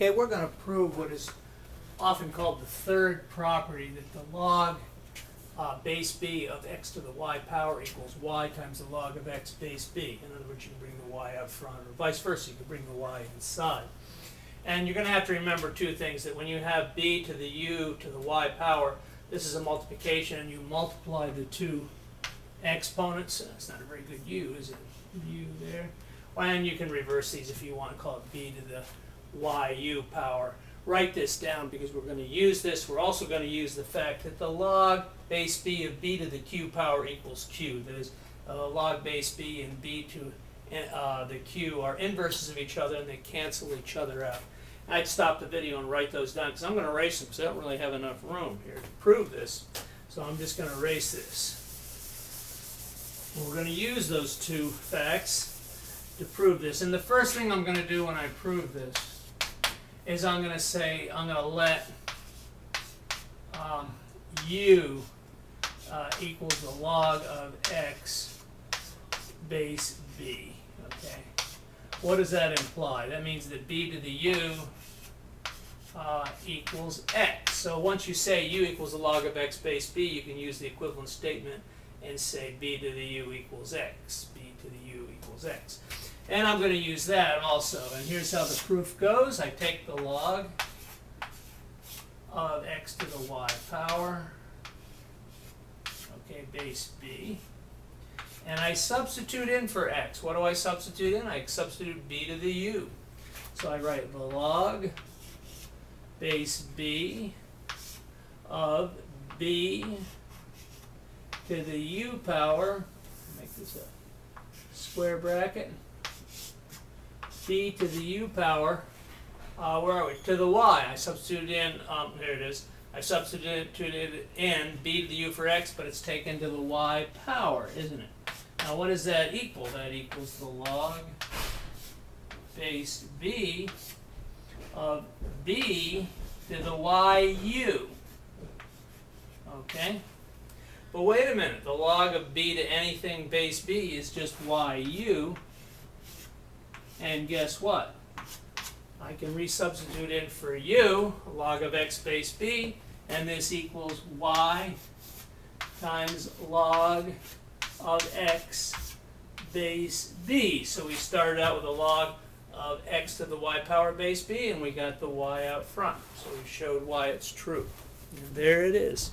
Okay, we're going to prove what is often called the third property, that the log base b of x to the y power equals y times the log of x base b. In other words, you can bring the y out front, or vice versa, you can bring the y inside. And you're going to have to remember two things, that when you have b to the u to the y power, this is a multiplication, and you multiply the two exponents. That's not a very good u, is it? U there. And you can reverse these if you want to call it b to the yu power. Write this down because we're going to use this. We're also going to use the fact that the log base b of b to the q power equals q. That is, log base b and b to the q are inverses of each other, and they cancel each other out. I'd stop the video and write those down because I'm going to erase them because I don't really have enough room here to prove this. So I'm just going to erase this. And we're going to use those two facts to prove this. And the first thing I'm going to do when I prove this is I'm going to say, I'm going to let u equals the log of x base b. Okay. What does that imply? That means that b to the u equals x. So once you say u equals the log of x base b, you can use the equivalent statement and say b to the u equals x. b to the u equals x. And I'm going to use that also. And here's how the proof goes. I take the log of x to the y power, okay, base b, and I substitute in for x. What do I substitute in? I substitute b to the u. So I write the log base b of b to the u power, make this a square bracket, b to the u power, where are we? To the y. I substituted in, here it is. I substituted in b to the u for x, but it's taken to the y power, isn't it? Now what does that equal? That equals the log base b of b to the yu. Okay? But wait a minute. The log of b to anything base b is just yu. And guess what? I can resubstitute in for u, log of x base b, and this equals y times log of x base b. So we started out with a log of x to the y power base b, and we got the y out front. So we showed why it's true. And there it is.